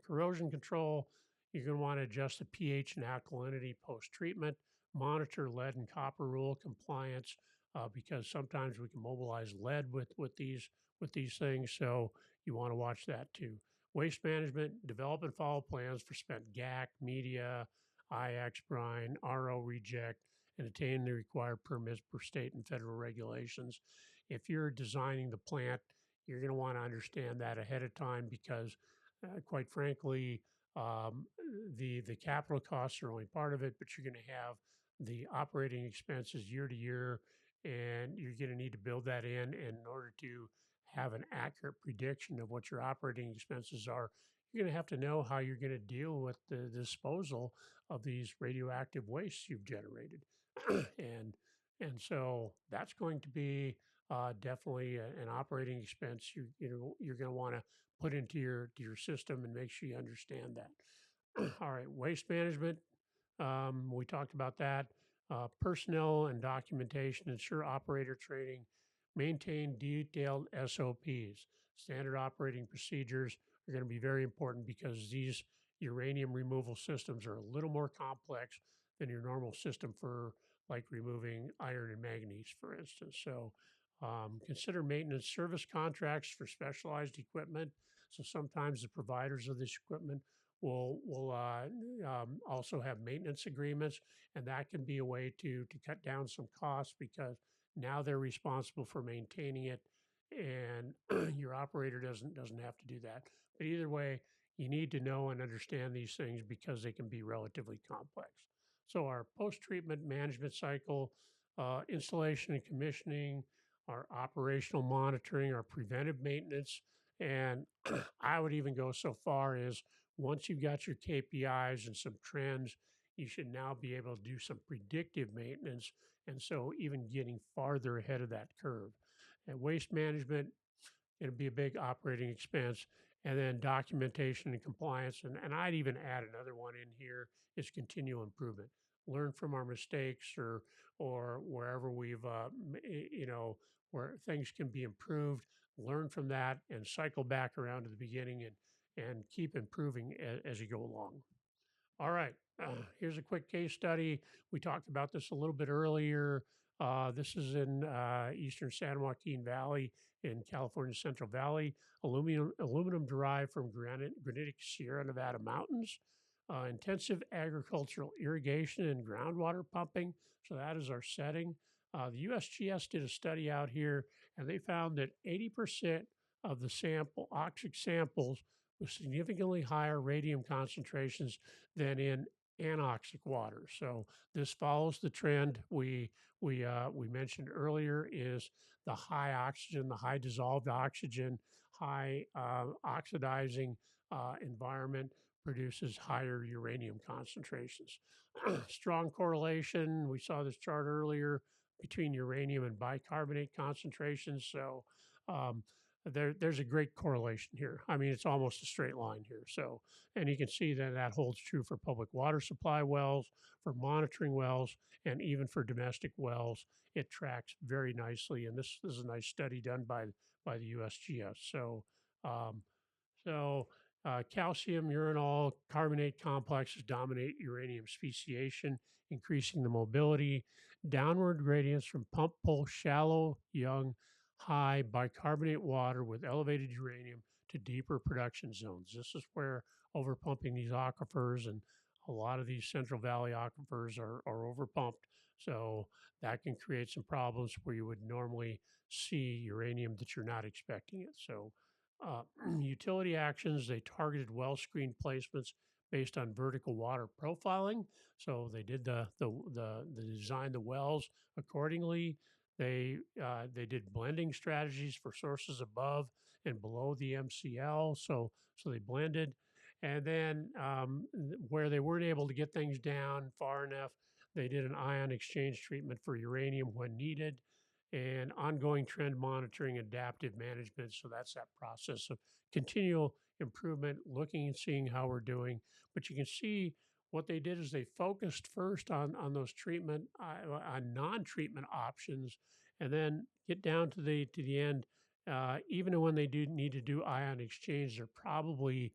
Corrosion control, you're going to want to adjust the pH and alkalinity post treatment, monitor lead and copper rule compliance because sometimes we can mobilize lead with these things. So you want to watch that too. Waste management, develop and follow plans for spent GAC, media, IX brine, RO reject, and attain the required permits per state and federal regulations. If you're designing the plant, you're going to want to understand that ahead of time because, quite frankly, um, the capital costs are only part of it, but you're going to have the operating expenses year to year, and you're going to need to build that in order to have an accurate prediction of what your operating expenses are. You're going to have to know how you're going to deal with the disposal of these radioactive wastes you've generated, and so that's going to be definitely an operating expense you're going to want to put into your system and make sure you understand that. All right, waste management. We talked about that. Personnel and documentation, ensure operator training, maintain detailed SOPs. Standard operating procedures are going to be very important because these uranium removal systems are a little more complex than your normal system for like removing iron and manganese, for instance. So consider maintenance service contracts for specialized equipment. So sometimes the providers of this equipment will also have maintenance agreements, and that can be a way to cut down some costs because now they're responsible for maintaining it, and your operator doesn't have to do that. But either way, you need to know and understand these things because they can be relatively complex. So our post-treatment management cycle, installation and commissioning, our operational monitoring, our preventive maintenance, and I would even go so far as once you've got your KPIs and some trends, you should now be able to do some predictive maintenance. And so even getting farther ahead of that curve. And waste management, it'll be a big operating expense. And then documentation and compliance. And I'd even add another one in here is continual improvement. Learn from our mistakes or wherever where things can be improved. Learn from that and cycle back around to the beginning and keep improving as you go along. All right. Here's a quick case study. We talked about this a little bit earlier. This is in eastern San Joaquin Valley in California Central Valley. Aluminum derived from granitic Sierra Nevada mountains. Intensive agricultural irrigation and groundwater pumping. So that is our setting. The USGS did a study out here, and they found that 80% of the oxic samples with significantly higher radium concentrations than in anoxic water. So this follows the trend we mentioned earlier is the high oxygen, the high dissolved oxygen, high oxidizing environment produces higher uranium concentrations. Strong correlation. We saw this chart earlier between uranium and bicarbonate concentrations. So um, there's a great correlation here. I mean, it's almost a straight line here. So, and you can see that that holds true for public water supply wells, for monitoring wells, and even for domestic wells. It tracks very nicely. And this is a nice study done by the USGS. Um, so calcium uranol carbonate complexes dominate uranium speciation, increasing the mobility. Downward gradients from pump pull shallow, young, high bicarbonate water with elevated uranium to deeper production zones. This is where overpumping these aquifers, and a lot of these Central Valley aquifers are overpumped. So that can create some problems where you would normally see uranium that you're not expecting it. So uh, utility actions, they targeted well screen placements based on vertical water profiling. So they did the design the wells accordingly. They did blending strategies for sources above and below the MCL. So they blended, and then where they weren't able to get things down far enough, they did an ion exchange treatment for uranium when needed, and ongoing trend monitoring, adaptive management. So that's that process of continual improvement, looking and seeing how we're doing. But you can see what they did is they focused first on those treatment on non-treatment options, and then get down to the end. Even when they do need to do ion exchange, they're probably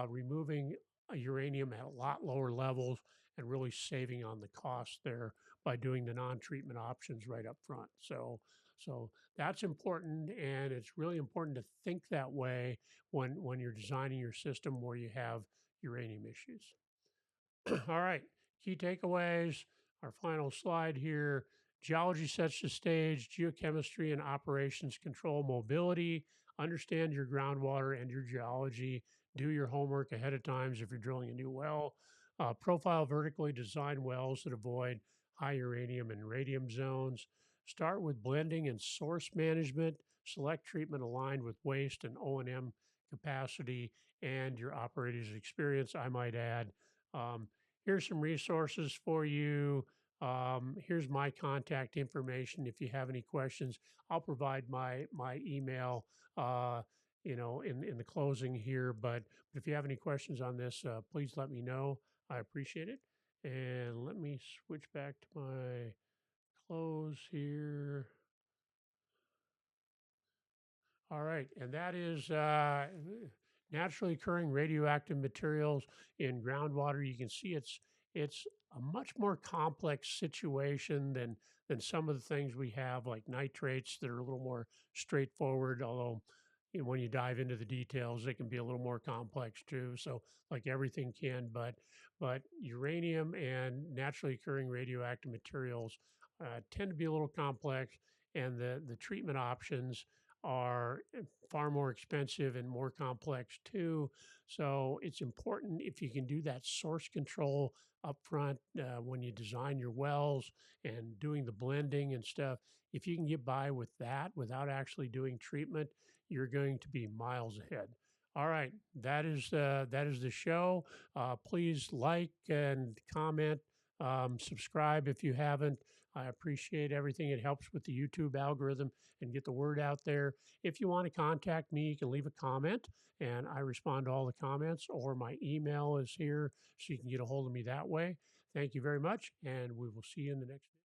removing uranium at a lot lower levels and really saving on the cost there by doing the non-treatment options right up front. So that's important, and it's really important to think that way when you're designing your system where you have uranium issues. All right, key takeaways. Our final slide here. Geology sets the stage, geochemistry and operations control mobility. Understand your groundwater and your geology. Do your homework ahead of time if you're drilling a new well. Profile vertically design wells that avoid high uranium and radium zones. Start with blending and source management. Select treatment aligned with waste and O&M capacity and your operator's experience, I might add. Um, Here's some resources for you. Here's my contact information. If you have any questions, I'll provide my email, in the closing here. But if you have any questions on this, please let me know. I appreciate it. And let me switch back to my close here. All right, and that is naturally occurring radioactive materials in groundwater. You can see it's a much more complex situation than some of the things we have, like nitrates, that are a little more straightforward. Although, when you dive into the details, they can be a little more complex too. So, like everything can, but uranium and naturally occurring radioactive materials tend to be a little complex, and the treatment options are far more expensive and more complex too. So it's important if you can do that source control up front when you design your wells and doing the blending and stuff. If you can get by with that without actually doing treatment, you're going to be miles ahead. All right, that is the show. Please like and comment, subscribe if you haven't. I appreciate everything. It helps with the YouTube algorithm and get the word out there. If you want to contact me, you can leave a comment and I respond to all the comments, or my email is here so you can get a hold of me that way. Thank you very much, and we will see you in the next video.